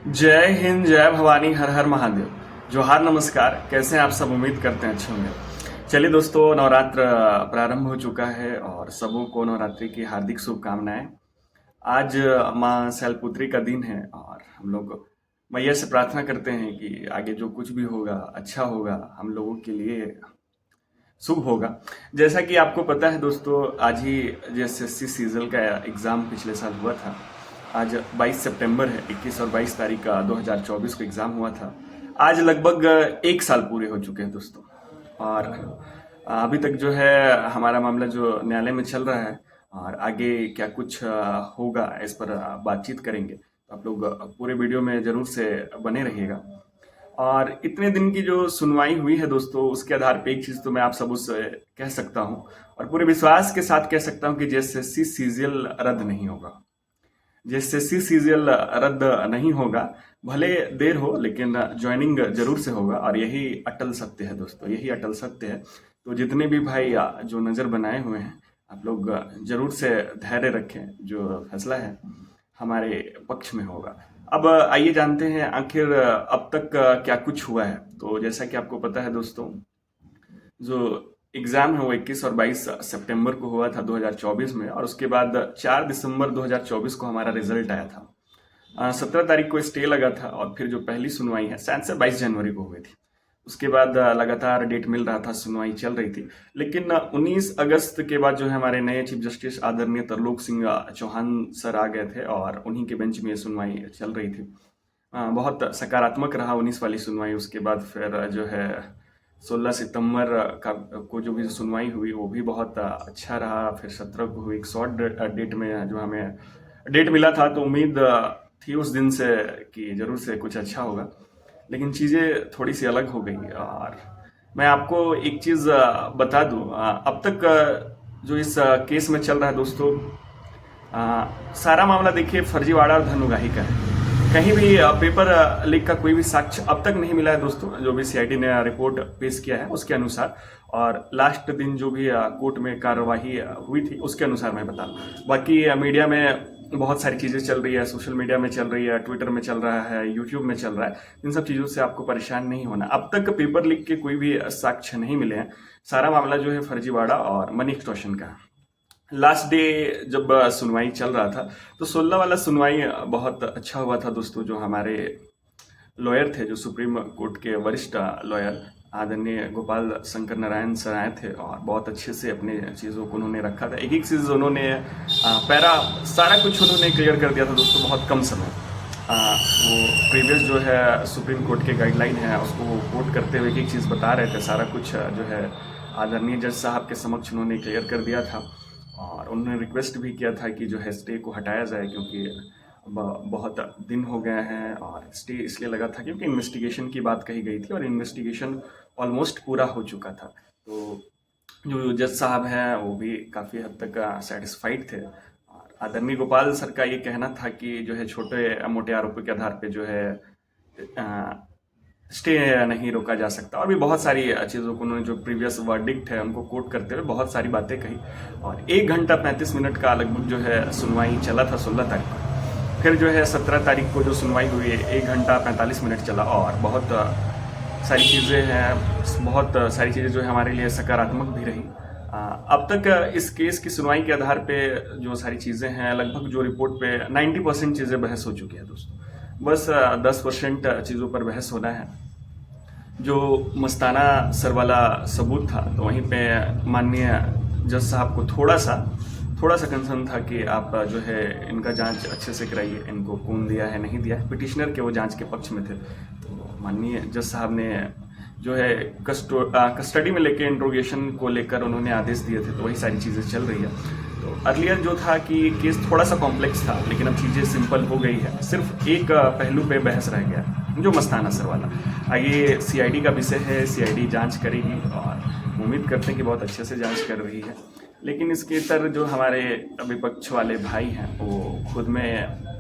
जय हिंद, जय भवानी, हर हर महादेव। जोहार, नमस्कार। कैसे हैं आप सब? उम्मीद करते हैं अच्छे होंगे। चलिए दोस्तों, नवरात्र प्रारंभ हो चुका है और सबों को नवरात्रि की हार्दिक शुभकामनाएं। आज माँ शैलपुत्री का दिन है और हम लोग मैया से प्रार्थना करते हैं कि आगे जो कुछ भी होगा अच्छा होगा, हम लोगों के लिए शुभ होगा। जैसा कि आपको पता है दोस्तों, आज ही जेएसएससी सीजल का एग्ज़ाम पिछले साल हुआ था। आज 22 सितंबर है। 21 और 22 तारीख का 2024 को एग्ज़ाम हुआ था। आज लगभग एक साल पूरे हो चुके हैं दोस्तों। और अभी तक जो है हमारा मामला जो न्यायालय में चल रहा है और आगे क्या कुछ होगा इस पर बातचीत करेंगे। तो आप लोग पूरे वीडियो में ज़रूर से बने रहिएगा। और इतने दिन की जो सुनवाई हुई है दोस्तों, उसके आधार पे एक चीज़ तो मैं आप सब उससे कह सकता हूँ और पूरे विश्वास के साथ कह सकता हूँ कि जेएसएससी सीजीएल रद्द नहीं होगा। जेएसएससी सीजीएल रद्द नहीं होगा, भले देर हो लेकिन ज्वाइनिंग जरूर से होगा। और यही अटल सत्य है दोस्तों, यही अटल सत्य है। तो जितने भी भाई जो नज़र बनाए हुए हैं, आप लोग जरूर से धैर्य रखें। जो फैसला है हमारे पक्ष में होगा। अब आइए जानते हैं आखिर अब तक क्या कुछ हुआ है। तो जैसा कि आपको पता है दोस्तों, जो एग्ज़ाम है वो 21 और 22 सितंबर को हुआ था 2024 में, और उसके बाद 4 दिसंबर 2024 को हमारा रिजल्ट आया था। 17 तारीख को स्टे लगा था और फिर जो पहली सुनवाई है शायद से 22 जनवरी को हुई थी। उसके बाद लगातार डेट मिल रहा था, सुनवाई चल रही थी। लेकिन 19 अगस्त के बाद जो है हमारे नए चीफ जस्टिस आदरणीय तरलोक सिंह चौहान सर आ गए थे और उन्हीं के बेंच में ये सुनवाई चल रही थी। बहुत सकारात्मक रहा 19 वाली सुनवाई। उसके बाद फिर जो है 16 सितंबर का को जो भी सुनवाई हुई वो भी बहुत अच्छा रहा। फिर 17 को हुई एक शॉर्ट डेट में जो हमें डेट मिला था, तो उम्मीद थी उस दिन से कि जरूर से कुछ अच्छा होगा। लेकिन चीज़ें थोड़ी सी अलग हो गई। और मैं आपको एक चीज़ बता दूं, अब तक जो इस केस में चल रहा है दोस्तों, सारा मामला देखिए फर्जीवाड़ा और धन उगाही का है। कहीं भी पेपर लीक का कोई भी साक्ष्य अब तक नहीं मिला है दोस्तों। जो भी सीआईडी ने रिपोर्ट पेश किया है उसके अनुसार, और लास्ट दिन जो भी कोर्ट में कार्यवाही हुई थी उसके अनुसार मैं बता दूं। बाकी मीडिया में बहुत सारी चीज़ें चल रही है, सोशल मीडिया में चल रही है, ट्विटर में चल रहा है, यूट्यूब में चल रहा है। इन सब चीज़ों से आपको परेशान नहीं होना। अब तक पेपर लीक के कोई भी साक्ष्य नहीं मिले हैं। सारा मामला जो है फर्जीवाड़ा और मनी एक्सटॉर्शन का है। लास्ट डे जब सुनवाई चल रहा था, तो 16 वाला सुनवाई बहुत अच्छा हुआ था दोस्तों। जो हमारे लॉयर थे, जो सुप्रीम कोर्ट के वरिष्ठ लॉयर आदरणीय गोपाल शंकर नारायण सर आए थे और बहुत अच्छे से अपने चीज़ों को उन्होंने रखा था। एक एक चीज़ उन्होंने पैरा सारा कुछ उन्होंने क्लियर कर दिया था दोस्तों, बहुत कम समय। वो प्रीवियस जो है सुप्रीम कोर्ट के गाइडलाइन है उसको वो कोट करते हुए एक एक चीज़ बता रहे थे। सारा कुछ जो है आदरणीय जज साहब के समक्ष उन्होंने क्लियर कर दिया था। और उन्होंने रिक्वेस्ट भी किया था कि जो है स्टे को हटाया जाए, क्योंकि बहुत दिन हो गए हैं। और स्टे इसलिए लगा था क्योंकि इन्वेस्टिगेशन की बात कही गई थी और इन्वेस्टिगेशन ऑलमोस्ट पूरा हो चुका था। तो जो जज साहब हैं वो भी काफ़ी हद तक सेटिस्फाइड थे। और आदरणीय गोपाल सर का ये कहना था कि जो है छोटे मोटे आरोपों के आधार पे जो है स्टे नहीं रोका जा सकता। और भी बहुत सारी चीज़ों को उन्होंने, जो प्रीवियस वर्डिक्ट है उनको कोट करते हुए बहुत सारी बातें कही। और 1 घंटा 35 मिनट का लगभग जो है सुनवाई चला था 16 तारीख को। फिर जो है 17 तारीख को जो सुनवाई हुई है 1 घंटा 45 मिनट चला। और बहुत सारी चीज़ें हैं, बहुत सारी चीज़ें जो है हमारे लिए सकारात्मक भी रही। अब तक इस केस की सुनवाई के आधार पे जो सारी चीज़ें हैं, लगभग जो रिपोर्ट पे 90% चीज़ें बहस हो चुकी है दोस्तों। बस 10% चीज़ों पर बहस होना है। जो मस्ताना सर वाला सबूत था, तो वहीं पे माननीय जज साहब को थोड़ा सा कंसर्न था कि आप जो है इनका जांच अच्छे से कराइए, इनको कौन दिया है नहीं दिया है। पिटिशनर के वो जांच के पक्ष में थे। तो माननीय जज साहब ने जो है कस्टडी में लेके इंट्रोगेशन को लेकर उन्होंने आदेश दिए थे। तो वही सारी चीज़ें चल रही है। तो अर्लियर जो था कि केस थोड़ा सा कॉम्प्लेक्स था, लेकिन अब चीज़ें सिंपल हो गई है। सिर्फ एक पहलू पे बहस रह गया, जो मस्ताना सर वाला। ये सीआईडी का विषय है, सीआईडी जांच करेगी और उम्मीद करते हैं कि बहुत अच्छे से जांच कर रही है। लेकिन इसके इतर जो हमारे विपक्ष वाले भाई हैं वो खुद में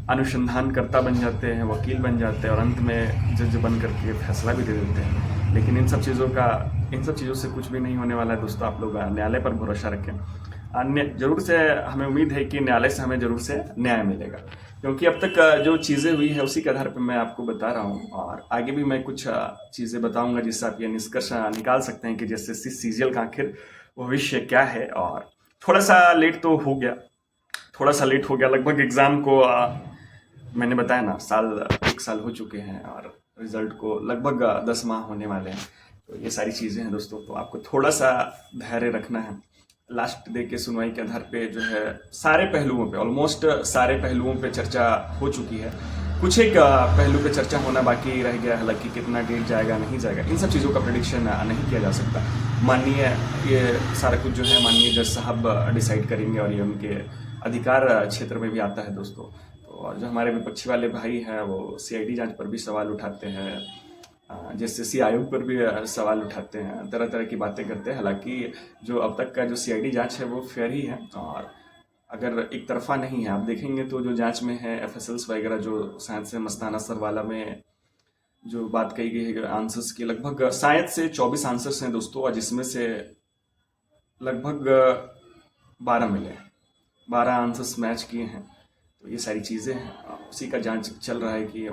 अनुसंधानकर्ता बन जाते हैं, वकील बन जाते हैं और अंत में जज बन करके फैसला भी दे देते हैं। लेकिन इन सब चीज़ों से कुछ भी नहीं होने वाला है दोस्तों। आप लोग न्यायालय पर भरोसा रखें। जरूर से हमें उम्मीद है कि न्यायालय से हमें जरूर से न्याय मिलेगा। क्योंकि अब तक जो चीज़ें हुई है उसी के आधार पर मैं आपको बता रहा हूँ, और आगे भी मैं कुछ चीज़ें बताऊंगा जिससे आप ये निष्कर्ष निकाल सकते हैं कि जैसे सीजीएल का आखिर भविष्य क्या है। और थोड़ा सा लेट तो हो गया, थोड़ा सा लेट हो गया, लगभग एग्ज़ाम को मैंने बताया ना, 1 साल हो चुके हैं और रिजल्ट को लगभग 10 माह होने वाले हैं। तो ये सारी चीज़ें हैं दोस्तों, तो आपको थोड़ा सा धैर्य रखना है। लास्ट डे के सुनवाई के आधार पे जो है सारे पहलुओं पे, ऑलमोस्ट सारे पहलुओं पे चर्चा हो चुकी है। कुछ एक पहलू पे चर्चा होना बाकी रह गया, हालांकि कितना डेट जाएगा नहीं जाएगा इन सब चीज़ों का प्रेडिक्शन नहीं किया जा सकता। माननीय ये सारा कुछ जो है माननीय जज साहब डिसाइड करेंगे, और ये उनके अधिकार क्षेत्र में भी आता है दोस्तों। तो और जो हमारे विपक्षी वाले भाई हैं वो सीआईडी जांच पर भी सवाल उठाते हैं, जेएसएससी आयोग पर भी सवाल उठाते हैं, तरह तरह की बातें करते हैं। हालांकि जो अब तक का जो सीआईडी जांच है वो फेयर ही है, और अगर एक तरफा नहीं है। आप देखेंगे तो जो जांच में है एफएसएल्स वगैरह, जो शायद से मस्ताना सरवाला में जो बात कही गई है आंसर्स की, लगभग शायद से 24 आंसर्स हैं दोस्तों, और जिसमें से लगभग 12 मिले हैं, 12 आंसर्स मैच किए हैं। तो ये सारी चीज़ें हैं, उसी का जांच चल रहा है कि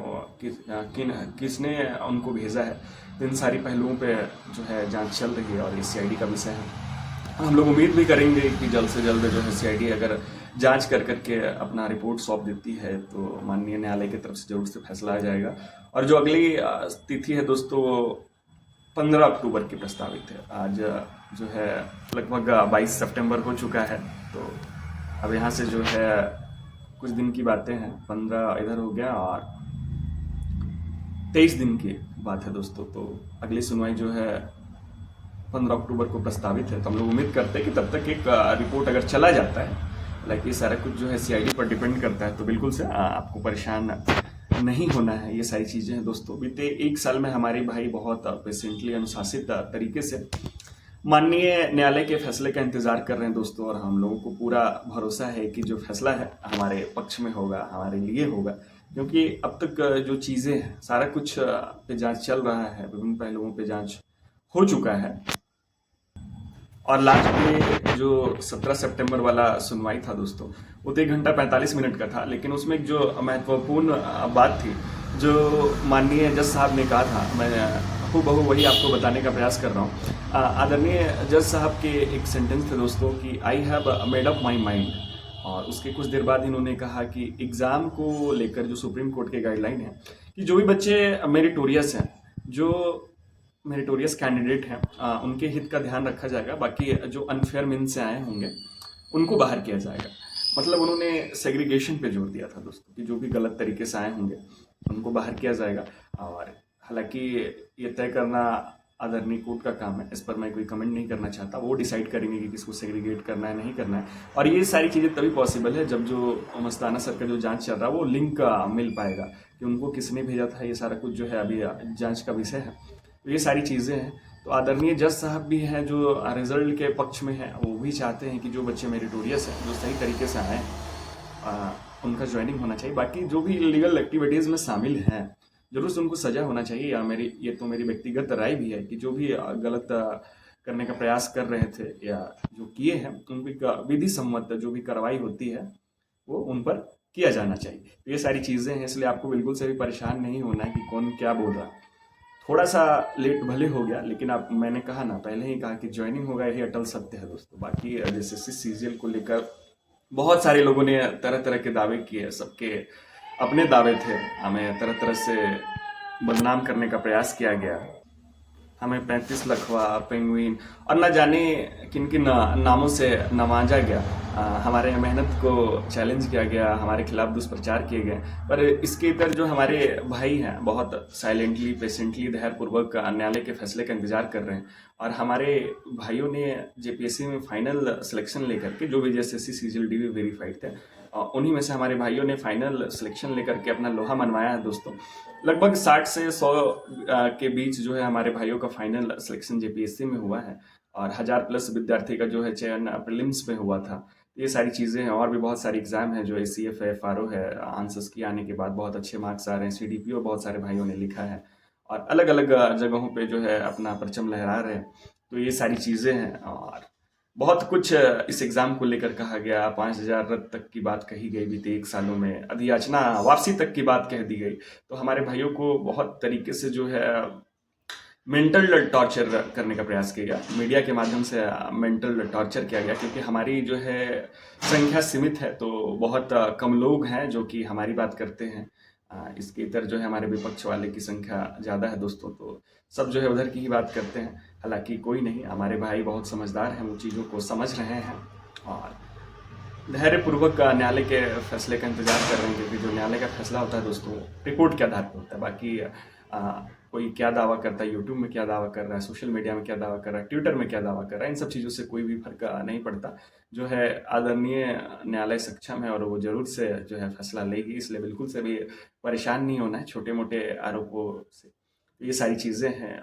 किसने उनको भेजा है। तो इन सारी पहलुओं पे जो है जांच चल रही है, और ये सीआईडी का विषय है। हम लोग उम्मीद भी करेंगे कि जल्द से जल्द जो है सीआईडी अगर जांच कर करके अपना रिपोर्ट सौंप देती है तो माननीय न्यायालय की तरफ से जरूर से फैसला आ जाएगा। और जो अगली तिथि है दोस्तों, 15 अक्टूबर की प्रस्तावित है। आज जो है लगभग 22 सितंबर हो चुका है, तो अब यहाँ से जो है कुछ दिन की बातें हैं। 15 इधर हो गया और 23 दिन की बात है दोस्तों। तो अगली सुनवाई जो है 15 अक्टूबर को प्रस्तावित है। तो हम लोग उम्मीद करते हैं कि तब तक एक रिपोर्ट अगर चला जाता है, हालांकि सारा कुछ जो है सीआईडी पर डिपेंड करता है, तो बिल्कुल से आपको परेशान नहीं होना है। ये सारी चीज़ें हैं दोस्तों। बीते 1 साल में हमारे भाई बहुत पेशेंटली अनुशासित तरीके से माननीय न्यायालय के फैसले का इंतजार कर रहे हैं दोस्तों, और हम लोगों को पूरा भरोसा है कि जो फैसला है हमारे पक्ष में होगा, हमारे लिए होगा। क्योंकि अब तक जो चीज़ें हैं सारा कुछ पे जांच चल रहा है, विभिन्न पहलुओं पे जांच हो चुका है। और लास्ट में जो 17 सितंबर वाला सुनवाई था दोस्तों, वो तो 1 घंटा 45 मिनट का था, लेकिन उसमें एक जो महत्वपूर्ण बात थी जो माननीय जज साहब ने कहा था, मैं हूबहू वही आपको बताने का प्रयास कर रहा हूँ। आदरणीय जज साहब के एक सेंटेंस थे दोस्तों कि I have made up my mind, और उसके कुछ देर बाद इन्होंने कहा कि एग्ज़ाम को लेकर जो सुप्रीम कोर्ट के गाइडलाइन है कि जो भी बच्चे मेरिटोरियस हैं, जो मेरिटोरियस कैंडिडेट हैं, उनके हित का ध्यान रखा जाएगा। बाकी जो अनफेयर मीन्स से आए होंगे उनको बाहर किया जाएगा। मतलब उन्होंने सेग्रीगेशन पे जोर दिया था दोस्तों कि जो भी गलत तरीके से आए होंगे उनको बाहर किया जाएगा। और हालांकि ये तय करना आदरणीय कोर्ट का काम है, इस पर मैं कोई कमेंट नहीं करना चाहता। वो डिसाइड करेंगे कि किसको सेग्रीगेट करना है नहीं करना है। और ये सारी चीज़ें तभी पॉसिबल है जब जो मस्ताना सर का जो जांच चल रहा है वो लिंक मिल पाएगा कि उनको किसने भेजा था। ये सारा कुछ जो है अभी जांच का विषय है। तो ये सारी चीज़ें हैं। तो आदरणीय जज साहब भी हैं जो रिजल्ट के पक्ष में हैं, वो भी चाहते हैं कि जो बच्चे मेरिटोरियस हैं, जो सही तरीके से आए, उनका ज्वाइनिंग होना चाहिए। बाकी जो भी इलीगल एक्टिविटीज़ में शामिल हैं जरूर से उनको सजा होना चाहिए। या ये तो मेरी व्यक्तिगत राय भी है कि जो भी गलत करने का प्रयास कर रहे थे या जो किए हैं, उनकी विधि सम्मत जो भी कार्रवाई होती है वो उन पर किया जाना चाहिए। तो ये सारी चीज़ें हैं, इसलिए आपको बिल्कुल से भी परेशान नहीं होना है कि कौन क्या बोल रहा है। थोड़ा सा लेट भले हो गया, लेकिन आप मैंने कहा ना, पहले ही कहा कि ज्वाइनिंग होगा, यही अटल सत्य है दोस्तों। बाकी जैसे सीजीएल को लेकर बहुत सारे लोगों ने तरह तरह के दावे किए, सबके अपने दावे थे, हमें तरह तरह से बदनाम करने का प्रयास किया गया। हमें 35 लखवा, पेंगुइन और न जाने किन किन नामों से नवाजा गया। हमारे मेहनत को चैलेंज किया गया, हमारे खिलाफ दुष्प्रचार किए गए। पर इसके इतर जो हमारे भाई हैं बहुत साइलेंटली, पेशेंटली, धैर्यपूर्वक न्यायालय के फैसले का इंतजार कर रहे हैं। और हमारे भाइयों ने जेपीएससी में फाइनल सिलेक्शन लेकर के, जो भी जेएसएससी सीजीएल डीवी वेरीफाइड थे, उन्हीं में से हमारे भाइयों ने फाइनल सिलेक्शन लेकर के अपना लोहा मनवाया है दोस्तों। लगभग 60 से 100 के बीच जो है हमारे भाइयों का फाइनल सिलेक्शन जेपीएससी में हुआ है, और 1000+ विद्यार्थी का जो है चयन प्रीलिम्स में हुआ था। ये सारी चीज़ें हैं, और भी बहुत सारी एग्जाम है जो एसीएफ है, फारो है। आंसर्स की आने के बाद बहुत अच्छे मार्क्स आ रहे हैं। सीडीपीओ बहुत सारे भाइयों ने लिखा है, और अलग अलग जगहों पे जो है अपना परचम लहरा रहे हैं। तो ये सारी चीज़ें हैं, और बहुत कुछ इस एग्ज़ाम को लेकर कहा गया, 5,000 रद्द तक की बात कही गई बीते 1 सालों में, अधियाचना वापसी तक की बात कह दी गई। तो हमारे भाइयों को बहुत तरीके से जो है मेंटल टॉर्चर करने का प्रयास किया गया। मीडिया के माध्यम से मेंटल टॉर्चर किया गया क्योंकि हमारी जो है संख्या सीमित है, तो बहुत कम लोग हैं जो कि हमारी बात करते हैं। इसके इतर जो है हमारे विपक्ष वाले की संख्या ज़्यादा है दोस्तों, तो सब जो है उधर की ही बात करते हैं। हालाँकि कोई नहीं, हमारे भाई बहुत समझदार हैं, वो चीज़ों को समझ रहे हैं और धैर्यपूर्वक न्यायालय के फैसले का इंतजार कर रहे हैं क्योंकि जो न्यायालय का फैसला होता है दोस्तों, रिपोर्ट के आधार पर होता है। बाकी कोई क्या दावा करता है, यूट्यूब में क्या दावा कर रहा है, सोशल मीडिया में क्या दावा कर रहा है, ट्विटर में क्या दावा कर रहा है, इन सब चीज़ों से कोई भी फर्क नहीं पड़ता। जो है आदरणीय न्यायालय सक्षम है और वो जरूर से जो है फैसला लेगी, इसलिए बिल्कुल से भी परेशान नहीं होना है छोटे मोटे आरोपों से। ये सारी चीज़ें हैं।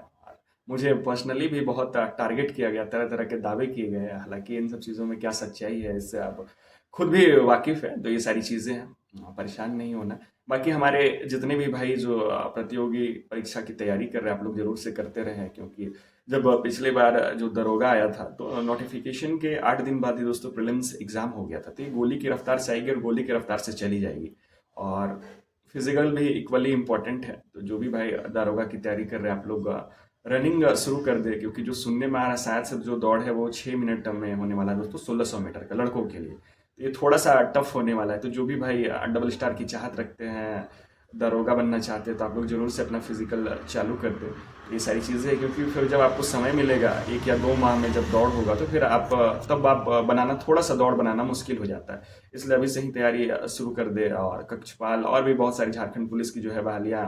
मुझे पर्सनली भी बहुत टारगेट किया गया, तरह तरह के दावे किए गए हैं। हालांकि इन सब चीज़ों में क्या सच्चाई है इससे आप खुद भी वाकिफ़ है, तो ये सारी चीज़ें हैं, परेशान नहीं होना। बाकी हमारे जितने भी भाई जो प्रतियोगी परीक्षा की तैयारी कर रहे हैं, आप लोग जरूर से करते रहें क्योंकि जब पिछले बार जो दरोगा आया था तो नोटिफिकेशन के 8 दिन बाद ही दोस्तों प्रीलिम्स एग्ज़ाम हो गया था। तो ये गोली की रफ्तार से आएगी और गोली की रफ्तार से चली जाएगी। और फिजिकल भी इक्वली इम्पोर्टेंट है, तो जो भी भाई दारोगा की तैयारी कर रहे हैं आप लोग रनिंग शुरू कर दे क्योंकि जो सुनने में आ रहा है शायद से जो दौड़ है वो 6 मिनट में होने वाला है दोस्तों, 1600 मीटर का लड़कों के लिए। तो ये थोड़ा सा टफ होने वाला है, तो जो भी भाई डबल स्टार की चाहत रखते हैं, दरोगा बनना चाहते हैं, तो आप लोग जरूर से अपना फिजिकल चालू कर दें। ये सारी चीज़ें हैं क्योंकि फिर जब आपको समय मिलेगा 1 या 2 माह में जब दौड़ होगा तो फिर आप तब आप बनाना थोड़ा सा दौड़ बनाना मुश्किल हो जाता है। इसलिए अभी से ही तैयारी शुरू कर दे। और कक्षपाल और भी बहुत सारी झारखंड पुलिस की जो है बहालियाँ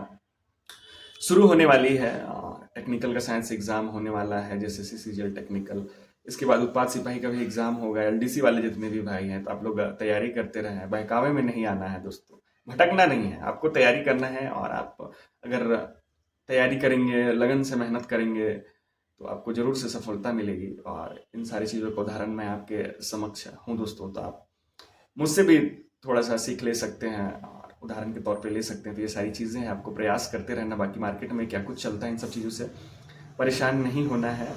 शुरू होने वाली है। टेक्निकल का साइंस एग्जाम होने वाला है जैसे सीसीजीएल टेक्निकल। इसके बाद उत्पाद सिपाही का भी एग्जाम होगा। एलडीसी वाले जितने भी भाई हैं तो आप लोग तैयारी करते रहें, बहकावे में नहीं आना है दोस्तों, भटकना नहीं है, आपको तैयारी करना है। और आप अगर तैयारी करेंगे, लगन से मेहनत करेंगे तो आपको जरूर से सफलता मिलेगी। और इन सारी चीज़ों का उदाहरण मैं आपके समक्ष हूँ दोस्तों, तो आप मुझसे भी थोड़ा सा सीख ले सकते हैं और उदाहरण के तौर पे ले सकते हैं। तो ये सारी चीज़ें हैं, आपको प्रयास करते रहना। बाकी मार्केट में क्या कुछ चलता है इन सब चीज़ों से परेशान नहीं होना है।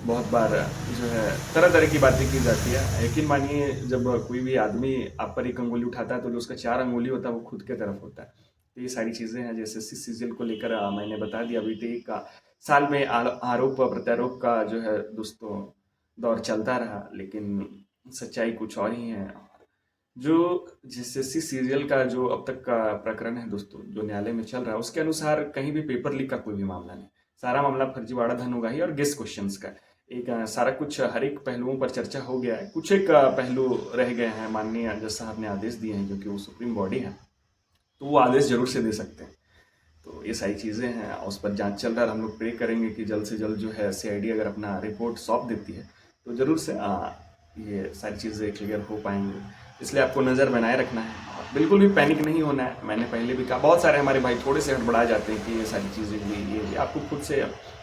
बहुत बार जो है तरह तरह की बातें की जाती है। यकीन मानिए जब कोई भी आदमी आप पर एक अंगुली उठाता है तो जो उसका 4 अंगुली होता है वो खुद के तरफ होता है। तो ये सारी चीज़ें हैं जैसे सीजीएल को लेकर मैंने बता दिया। बीते 1 साल में आरोप प्रत्यारोप का जो है दोस्तों दौर चलता रहा, लेकिन सच्चाई कुछ और ही है। जो जीएसएससी सीरियल का जो अब तक का प्रकरण है दोस्तों, जो न्यायालय में चल रहा है, उसके अनुसार कहीं भी पेपर लीक का कोई भी मामला नहीं। सारा मामला फर्जीवाड़ा धन उगाही और गेस क्वेश्चंस का। एक सारा कुछ हर एक पहलुओं पर चर्चा हो गया है। कुछ एक पहलू रह गए हैं, माननीय जज साहब ने आदेश दिए हैं क्योंकि वो सुप्रीम बॉडी है, तो वो आदेश जरूर से दे सकते हैं। तो ये सारी चीज़ें हैं, उस पर जांच चल रहा है। हम लोग प्रे करेंगे कि जल्द से जल्द जो है सीआईडी अगर अपना रिपोर्ट सौंप देती है तो ज़रूर से ये सारी चीज़ें क्लियर हो पाएंगी। इसलिए आपको नज़र बनाए रखना है और बिल्कुल भी पैनिक नहीं होना है। मैंने पहले भी कहा, बहुत सारे हमारे भाई थोड़े से हड़बड़ा जाते हैं कि ये सारी चीज़ें हुई, ये आपको खुद से,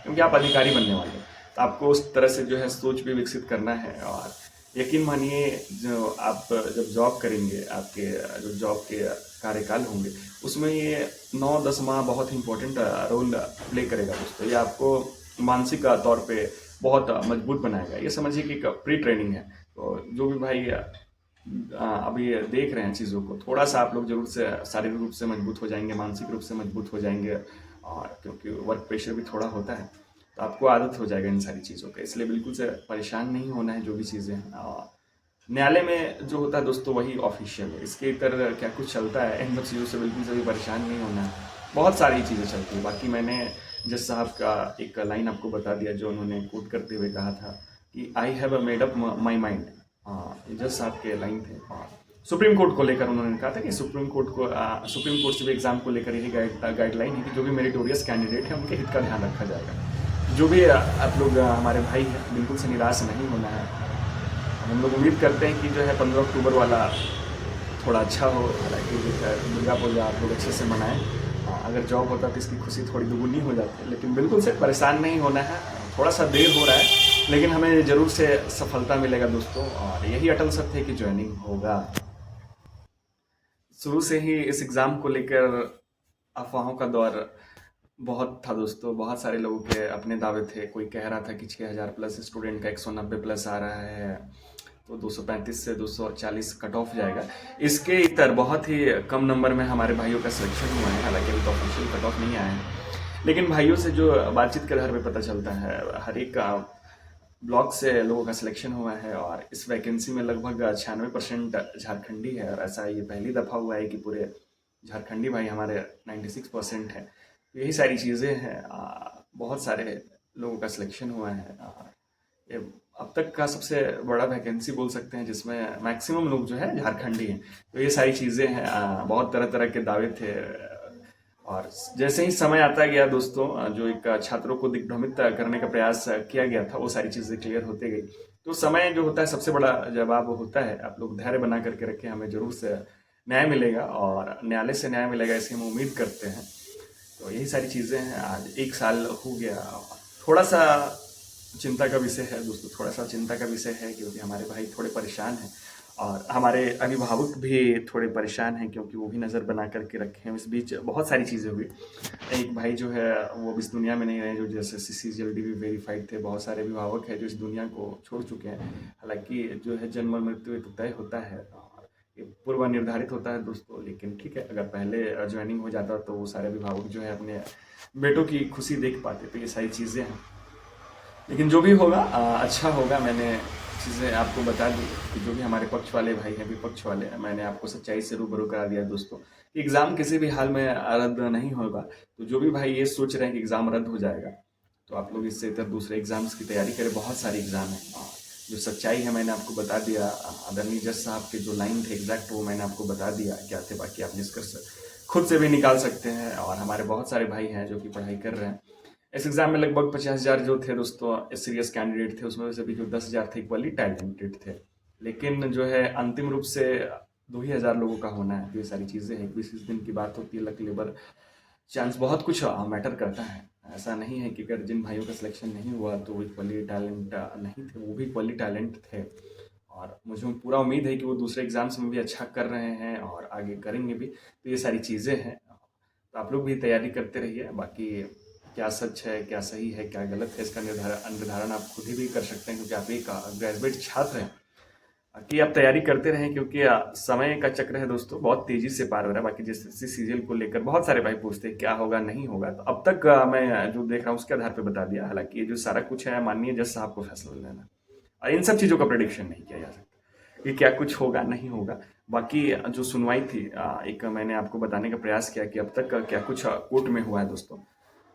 क्योंकि आप अधिकारी बनने वाले हैं तो आपको उस तरह से जो है सोच भी विकसित करना है। और यकीन मानिए जो आप जब जॉब करेंगे, आपके जो जॉब के कार्यकाल होंगे उसमें ये 9-10 माह बहुत इंपॉर्टेंट रोल प्ले करेगा दोस्तों। ये आपको मानसिक तौर पे बहुत मजबूत बनाएगा। ये समझिए कि एक प्री ट्रेनिंग है। तो जो भी भाई अभी देख रहे हैं चीज़ों को, थोड़ा सा आप लोग जरूर से शारीरिक रूप से मजबूत हो जाएंगे, मानसिक रूप से मजबूत हो जाएंगे। और क्योंकि वर्क प्रेशर भी थोड़ा होता है तो आपको आदत हो जाएगा इन सारी चीज़ों का। इसलिए बिल्कुल से परेशान नहीं होना है। जो भी चीज़ें हैं न्यायालय में जो होता है दोस्तों वही ऑफिशियल है। इसके इतर क्या कुछ चलता है इन सब चीज़ों से बिल्कुल से भी परेशान नहीं होना है। बहुत सारी चीज़ें चलती हैं। बाकी मैंने जज साहब का एक लाइन आपको बता दिया जो उन्होंने कोट करते हुए कहा था कि I have made up my mind. जज साहब के लाइन थे। और सुप्रीम कोर्ट को लेकर उन्होंने कहा था कि सुप्रीम कोर्ट से भी एग्जाम को लेकर यही गाइडलाइन है कि जो भी मेरिटोरियस कैंडिडेट है उनके हित का ध्यान रखा जाएगा। जो भी आप लोग हमारे भाई हैं बिल्कुल से निराश नहीं होना है। हम लोग उम्मीद करते हैं कि जो है 15 अक्टूबर वाला थोड़ा अच्छा हो। हालांकि जो है दुर्गा पूजा आप लोग अच्छे से मनाएं। अगर जॉब होता तो इसकी खुशी थोड़ी दुगुनी हो जाती है। लेकिन बिल्कुल से परेशान नहीं होना है। थोड़ा सा देर हो रहा है लेकिन हमें ज़रूर से सफलता मिलेगा दोस्तों। और यही अटल सत्य है कि ज्वाइनिंग होगा। शुरू से ही इस एग्ज़ाम को लेकर अफवाहों का दौर बहुत था दोस्तों, बहुत सारे लोगों के अपने दावे थे। कोई कह रहा था कि 6000 प्लस स्टूडेंट का 190 प्लस आ रहा है, तो 235 से 240 कट ऑफ जाएगा। इसके इतर बहुत ही कम नंबर में हमारे भाइयों का सिलेक्शन हुआ है, हालांकि अभी तो ऑफिशियल कट ऑफ नहीं आया है। लेकिन भाइयों से जो बातचीत के आधार पे पता चलता है, हर एक ब्लॉक से लोगों का सिलेक्शन हुआ है और इस वैकेंसी में लगभग 96% झारखंडी है। और ऐसा ये पहली दफ़ा हुआ है कि पूरे झारखंडी भाई हमारे 96% है। तो यही सारी चीज़ें हैं। बहुत सारे लोगों का सिलेक्शन हुआ है। ये अब तक का सबसे बड़ा वैकेंसी बोल सकते हैं, जिसमें मैक्सिमम लोग जो है झारखंडी हैं। तो ये सारी चीज़ें हैं। बहुत तरह तरह के दावे थे। और जैसे ही समय आता गया दोस्तों, जो एक छात्रों को दिग्भ्रमित करने का प्रयास किया गया था, वो सारी चीज़ें क्लियर होते गई। तो समय जो होता है सबसे बड़ा जवाब होता है। आप लोग धैर्य बना करके रखें, हमें जरूर से न्याय मिलेगा और न्यायालय से न्याय मिलेगा, ऐसी हम उम्मीद करते हैं। तो यही सारी चीज़ें हैं। आज 1 साल हो गया। थोड़ा सा चिंता का विषय है दोस्तों, थोड़ा सा चिंता का विषय है, क्योंकि हमारे भाई थोड़े परेशान हैं और हमारे अभिभावक भी थोड़े परेशान हैं, क्योंकि वो भी नज़र बना करके रखे हैं। इस बीच बहुत सारी चीज़ें हुई। एक भाई जो है वो अब इस दुनिया में नहीं रहे, जो जैसे CCGLD भी वेरीफाइड थे। बहुत सारे अभिभावक हैं जो इस दुनिया को छोड़ चुके हैं। हालांकि जो है जन्म और मृत्यु एक तय होता है और ये पूर्व निर्धारित होता है दोस्तों। लेकिन ठीक है, अगर पहले ज्वाइनिंग हो जाता तो वो सारे अभिभावक जो है अपने बेटों की खुशी देख पाते। तो ये सारी चीज़ें हैं, लेकिन जो भी होगा अच्छा होगा। मैंने चीज़ें आपको बता दी कि जो भी हमारे पक्ष वाले भाई हैं, विपक्ष वाले, मैंने आपको सच्चाई से रूबरू करा दिया दोस्तों कि एग्ज़ाम किसी भी हाल में रद्द नहीं होगा। तो जो भी भाई ये सोच रहे हैं कि एग्ज़ाम रद्द हो जाएगा, तो आप लोग इससे इतर दूसरे एग्ज़ाम्स की तैयारी करें। बहुत सारे एग्ज़ाम हैं। जो सच्चाई है मैंने आपको बता दिया। आदरणीय जज साहब के जो लाइन थे एग्जैक्ट, वो मैंने आपको बता दिया क्या थे। बाकी आप निष्कर्ष खुद से भी निकाल सकते हैं। और हमारे बहुत सारे भाई हैं जो कि पढ़ाई कर रहे हैं। इस एग्ज़ाम में लगभग 50,000 जो थे दोस्तों सीरियस कैंडिडेट थे, उसमें से भी जो 10,000 थे इक्वली टैलेंटेड थे। लेकिन जो है अंतिम रूप से 2 ही हज़ार लोगों का होना है। तो ये सारी चीज़ें हैं। 20 दिन की बात होती है, लक, लेबर, चांस, बहुत कुछ मैटर करता है। ऐसा नहीं है कि अगर जिन भाइयों का सिलेक्शन नहीं हुआ तो वो इक्वली टैलेंट नहीं थे, वो भी इक्वली टैलेंट थे। और मुझे पूरा उम्मीद है कि वो दूसरे एग्जाम्स में भी अच्छा कर रहे हैं और आगे करेंगे भी। तो ये सारी चीज़ें हैं। तो आप लोग भी तैयारी करते रहिए। बाकी क्या सच है, क्या सही है, क्या गलत है, इसका निर्धारण आप खुद ही भी कर सकते हैं, क्योंकि आप एक ग्रेजुएट छात्र हैं। कि आप तैयारी करते रहें, क्योंकि समय का चक्र है दोस्तों, बहुत तेजी से पार हो रहा है। बाकी जैसे सीरियल को लेकर बहुत सारे भाई पूछते हैं क्या होगा नहीं होगा, तो अब तक मैं जो देख रहा हूँ उसके आधार पे बता दिया। हालांकि ये जो सारा कुछ है माननीय जज साहब को फैसला लेना, और इन सब चीज़ों का प्रेडिक्शन नहीं किया जा सकता कि क्या कुछ होगा नहीं होगा। बाकी जो सुनवाई थी, एक मैंने आपको बताने का प्रयास किया कि अब तक क्या कुछ कोर्ट में हुआ है दोस्तों।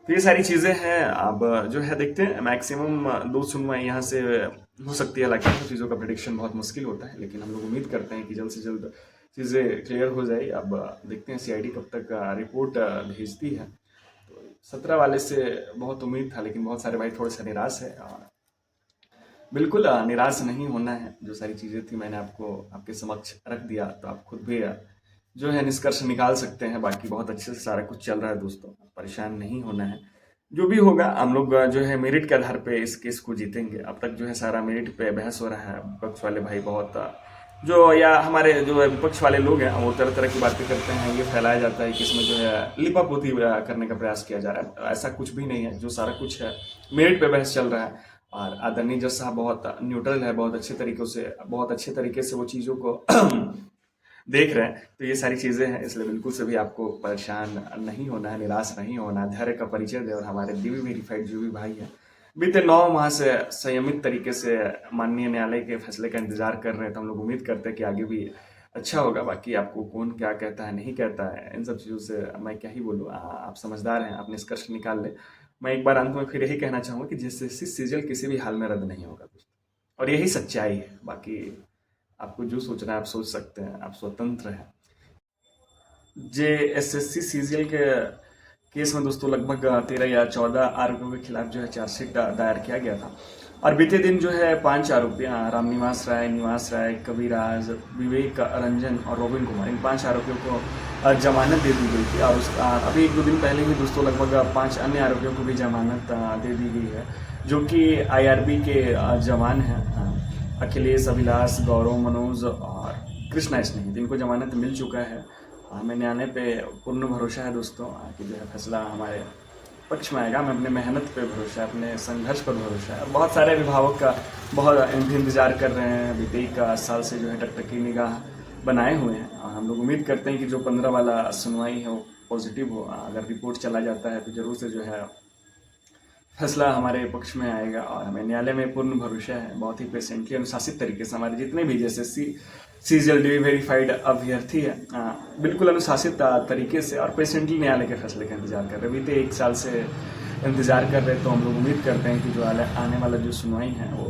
तो ये सारी चीज़ें हैं। अब जो है देखते हैं, मैक्सिमम 2 सुनवाई यहाँ से हो सकती है। हालांकि इन चीज़ों का प्रेडिक्शन बहुत मुश्किल होता है, लेकिन हम लोग उम्मीद करते हैं कि जल्द से जल्द चीज़ें क्लियर हो जाए। अब देखते हैं CID कब तक रिपोर्ट भेजती है। तो 17 वाले से बहुत उम्मीद था, लेकिन बहुत सारे भाई थोड़े से निराश है। और बिल्कुल निराश नहीं होना है। जो सारी चीज़ें थी मैंने आपको आपके समक्ष रख दिया, तो आप खुद भी जो है निष्कर्ष निकाल सकते हैं। बाकी बहुत अच्छे से सारा कुछ चल रहा है दोस्तों, परेशान नहीं होना है। जो भी होगा हम लोग जो है मेरिट के आधार पे इस केस को जीतेंगे। अब तक जो है सारा मेरिट पे बहस हो रहा है। विपक्ष वाले भाई बहुत जो, या हमारे जो विपक्ष वाले लोग हैं, वो तरह तरह की बातें करते हैं। ये फैलाया जाता है कि इसमें जो है लिपापोती करने का प्रयास किया जा रहा है। ऐसा कुछ भी नहीं है। जो सारा कुछ है मेरिट पे बहस चल रहा है। और आदरणीय जज साहब बहुत न्यूट्रल है, बहुत अच्छे तरीके से वो चीज़ों को देख रहे हैं। तो ये सारी चीज़ें हैं, इसलिए बिल्कुल से भी आपको परेशान नहीं होना है, निराश नहीं होना है। धैर्य का परिचय दें। और हमारे DV वेरीफाइड जो भी भाई हैं, बीते 9 माह से संयमित तरीके से माननीय न्यायालय के फैसले का इंतजार कर रहे हैं। तो हम लोग उम्मीद करते हैं कि आगे भी अच्छा होगा। बाकी आपको कौन क्या कहता है नहीं कहता है, इन सब चीज़ों से मैं क्या ही बोलूँ। आप समझदार हैं, आप निष्कर्ष निकाल लें। मैं एक बार अंत में फिर यही कहना चाहूँगा कि जिससे सीजल किसी भी हाल में रद्द नहीं होगा दोस्तों, और यही सच्चाई है। बाकी आपको जो सोचना है आप सोच सकते हैं, आप स्वतंत्र हैं। JSSC CGL के केस में दोस्तों लगभग 13 या 14 आरोपियों के खिलाफ जो है चार्जशीट दायर किया गया था। और बीते दिन जो है 5 आरोपी, रामनिवास राय, निवास राय, कविराज, विवेक रंजन और रोबिन कुमार, इन 5 आरोपियों को जमानत दे दी गई थी। और उस अभी 1-2 दिन पहले ही दोस्तों लगभग 5 अन्य आरोपियों को भी जमानत दे दी गई है, जो कि IRB के जवान हैं। अखिलेश, अभिलाष, गौरव, मनोज और कृष्णा स्नेही, इनको जमानत मिल चुका है। हमें न्यायालय पे पूर्ण भरोसा है दोस्तों कि जो है फैसला हमारे पक्ष में आएगा। हमें अपने मेहनत पे भरोसा है, अपने संघर्ष पर भरोसा है। और बहुत सारे अभिभावक का बहुत इंतजार कर रहे हैं, बीते 1 साल से जो है टकटकी निगाह बनाए हुए हैं। और हम लोग उम्मीद करते हैं कि जो 15 वाला सुनवाई है वो पॉजिटिव हो। अगर रिपोर्ट चला जाता है तो जरूर से जो है फैसला हमारे पक्ष में आएगा। और हमें न्यायालय में पूर्ण भरोसा है। बहुत ही पेशेंटली अनुशासित तरीके से हमारे जितने भी जैसे CJLD वेरीफाइड अभ्यर्थी है, बिल्कुल अनुशासित तरीके से और पेशेंटली न्यायालय के फैसले का इंतजार कर रहे हैं। बीते 1 साल से इंतजार कर रहे हैं। तो हम लोग उम्मीद करते हैं कि जो आने वाला जो सुनवाई है वो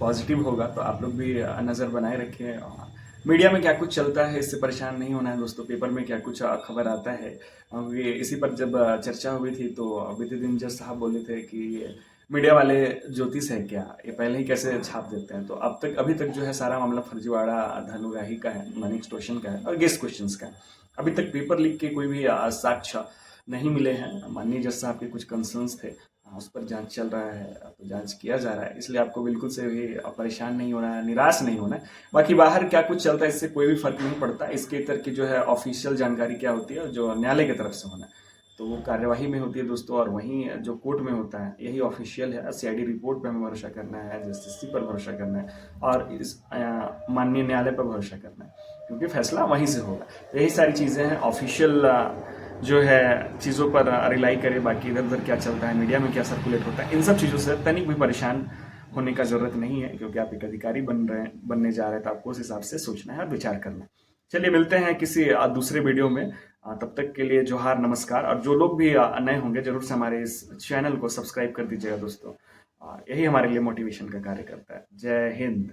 पॉजिटिव होगा। तो आप लोग भी नज़र बनाए रखें। मीडिया में क्या कुछ चलता है इससे परेशान नहीं होना है दोस्तों। पेपर में क्या कुछ खबर आता है, क्योंकि इसी पर जब चर्चा हुई थी तो बीते दिन जज साहब बोले थे कि मीडिया वाले ज्योतिष है क्या, ये पहले ही कैसे छाप देते हैं। तो अभी तक जो है सारा मामला फर्जीवाड़ा, धनुराही का है, मनी एक्सटॉर्शन का है और गेस्ट क्वेश्चंस का है। अभी तक पेपर लीक के कोई भी साक्ष्य नहीं मिले हैं। माननीय जज साहब के कुछ कंसर्न्स थे, उस पर जांच चल रहा है, तो जांच किया जा रहा है। इसलिए आपको बिल्कुल से भी परेशान नहीं होना है, निराश नहीं होना है। बाकी बाहर क्या कुछ चलता है इससे कोई भी फर्क नहीं पड़ता। इसके तरह की जो है ऑफिशियल जानकारी क्या होती है, जो न्यायालय की तरफ से होना है तो वो कार्यवाही में होती है दोस्तों। और वहीं जो कोर्ट में होता है यही ऑफिशियल है। CID रिपोर्ट पर हमें भरोसा करना है, JSC पर भरोसा करना है और इस माननीय न्यायालय पर भरोसा करना है, क्योंकि फैसला वहीं से होगा। यही सारी चीज़ें हैं ऑफिशियल जो है चीज़ों पर रिलाई करें। बाकी इधर उधर क्या चलता है, मीडिया में क्या सर्कुलेट होता है, इन सब चीज़ों से तनिक भी परेशान होने का ज़रूरत नहीं है, क्योंकि आप एक अधिकारी बनने जा रहे हैं तो आपको उस हिसाब से सोचना है और विचार करना है। चलिए मिलते हैं किसी दूसरे वीडियो में। तब तक के लिए जोहार, नमस्कार। और जो लोग भी नए होंगे जरूर से हमारे इस चैनल को सब्सक्राइब कर दीजिएगा दोस्तों। यही हमारे लिए मोटिवेशन का कार्य करता है। जय हिंद।